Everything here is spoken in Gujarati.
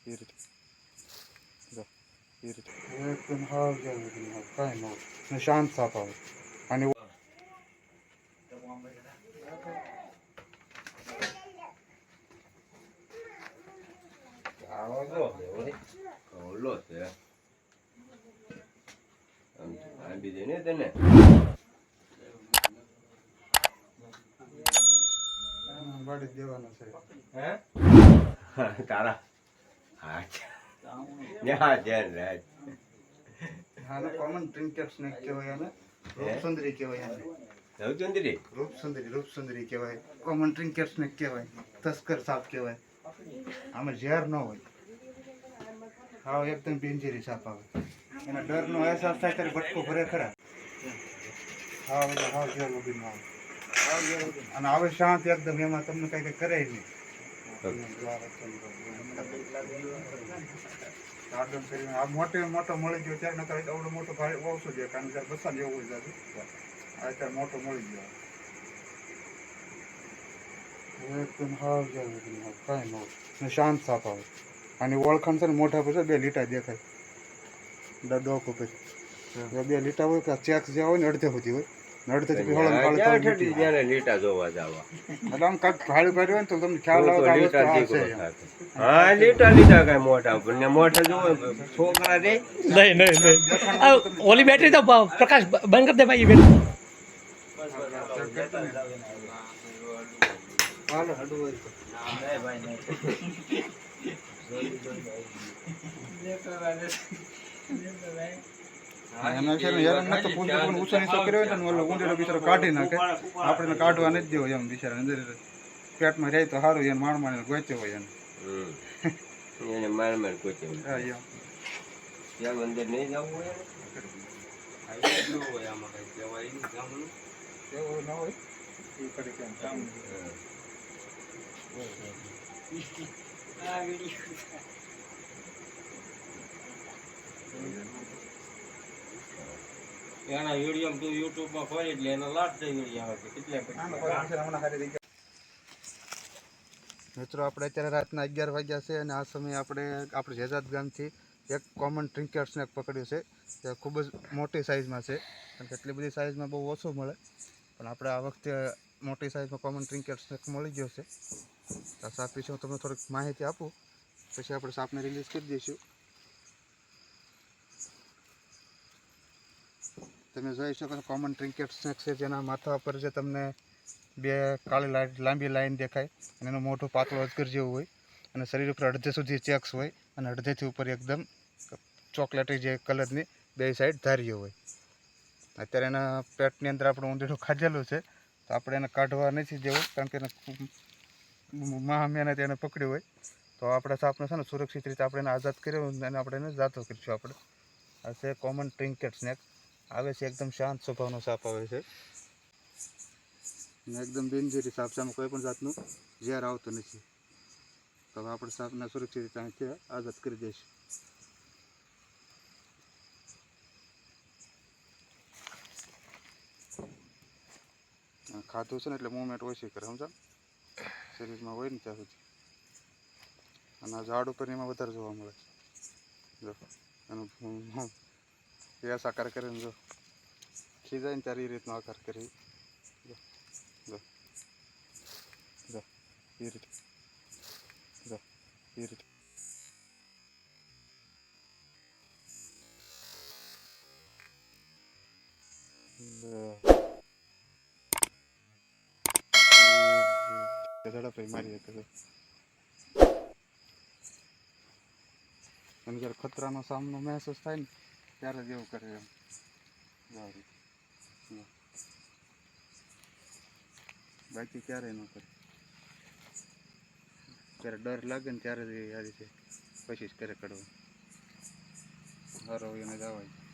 એ રીતે જો એ રીતે એકદમ હાવ જેવું કાંઈ ન હોય શાંત સાપ આવે અને વાડી દેવાનો છે તારા આને કોમન ટ્રિન્કેટ સ્નેક કહેવાય અને રૂપસુંદરી કહેવાય આને રૂપસુંદરી કહેવાય કોમન ટ્રિન્કેટ સ્નેક કહેવાય તસ્કર સાપ કહેવાય આમાં ઝેર ન હોય હાવ એકદમ પિંજેરી સાપ આવે એના ડરનો અહેસાસ થાય ત્યારે ભટકો ભરે ખરા હાવ એટલે હાવ ઝેર ઉભી ન આવે અને આવે શાંત એકદમ એમાં તમને કઈ કઈ કરે નહીં આ મોટો મળી ગયો ત્યારે નકર એવડો મોટો ભાઈ ઓછો છે કારણ કે બસા જેવું હોય છે અત્યારે મોટો મળી ગયો એકદમ હાવ જેવું કાંઈ ન હોય શાંત સાપ આવે અને ઓળખાણ છે ને મોઢા પર બે લીટા દેખાય ડોક ઉપર બે લીટા હોય કે ચેક્સ જે હોય ને અડધે સુધી હોય અડધેથી લીટા જોવા જવા એટલે આમ કાંઈક ભાડું કર્યું હોય ને તો તમને ખ્યાલ આવે હા લીટા લીટા કઈ મોટા મોટા જોવો છોકરા રે નહીં ઓલી બેટરી તો પ્રકાશ બંધ કરી દે ભાઈ બેટરી એના છે ને હેરાન તો પૂછવું ઉછાની છોકરી હોય ને ઓલો ઊંધેડો બિચારો કાઢી નાખે આપણે કાઢવા નથી દેવો એમ બિચારા અંદર પેટમાં રહે તો સારું એને માણ ગોચ્યો હોય એને માણ ગોચ્યો ત્યાં અંદર નહીં જવું હોય આમાં કઈ કહેવાય નહીં ગામનું એવું ન હોય એ કરી કેમ કામ એના વિડીયો તું યુટ્યુબમાં ખોલી એટલે એનો લાભ થઈ વિડીયો આવે કેટલા મિત્રો આપણે અત્યારે રાતના 11 વાગ્યા છે અને આ સમયે આપણે જેજાદ ગામથી એક કોમન ટ્રિન્કેટ સ્નેક પકડ્યું છે તે ખૂબ જ મોટી સાઇઝમાં છે કારણ કે એટલી બધી સાઇઝમાં બહુ ઓછું મળે પણ આપણે આ વખતે મોટી સાઇઝમાં કોમન ટ્રિન્કેટ સ્નેક મળી ગયો છે આ સાપ વિશે હું તમને થોડીક માહિતી આપું પછી આપણે સાપને રિલીઝ કરી દઈશું તમે જોઈ શકો છો કોમન ટ્રિન્કેટ સ્નેક છે જેના માથા પર જે તમને બે કાળી લાંબી લાઈન દેખાય અને એનું મોટું પાતળું અજગર જેવું હોય અને શરીર ઉપર અડધે સુધી ચેક્સ હોય અને અડધેથી ઉપર એકદમ ચોકલેટી જે કલરની બે સાઈડ ધારીઓ હોય અત્યારે એના પેટની અંદર આપણું ઊંધેડું ખાધેલું છે તો આપણે એને કાઢવા નથી દેવું કારણ કે એને મહામહેનત એને પકડ્યું હોય તો આપણે સાપને છે ને સુરક્ષિત રીતે આપણે એને આઝાદ કર્યો અને આપણે એને જાતો કરીશું આપણે આ છે કોમન ટ્રિન્કેટ સ્નેક આવે છે એકદમ શાંત સ્વભાવનો સાપ આવે છે ને એકદમ બિનઝેરી સાપ છે આમાં કોઈ પણ જાતનું ઝેર આવતું નથી તો હવે આપણે સાપને સુરક્ષિત રીતે અહીંથી આઝાદ કરી દઈશું ખાધું છે ને એટલે મૂવમેન્ટ ઓછી કરે સમજા શરીરમાં હોય ને ત્યાં સુધી અને આ ઝાડ ઉપર એમાં વધારે જોવા મળે જો એનું એ આકાર કરીને જો ખીજાય ને ત્યારે એ રીતનો આકાર કરી જો જો જો એ રીતે જો એ રીતે ઝડપ મારી શકે અને જ્યારે ખતરાનો સામનો મહેસૂસ થાય ને ત્યારે જ એવું કરે એમ બાકી ક્યારેય ન કરે જ્યારે ડર લાગે ને ત્યારે જ આ રીતે પછી જ કરે કડવા હારો એને જવાય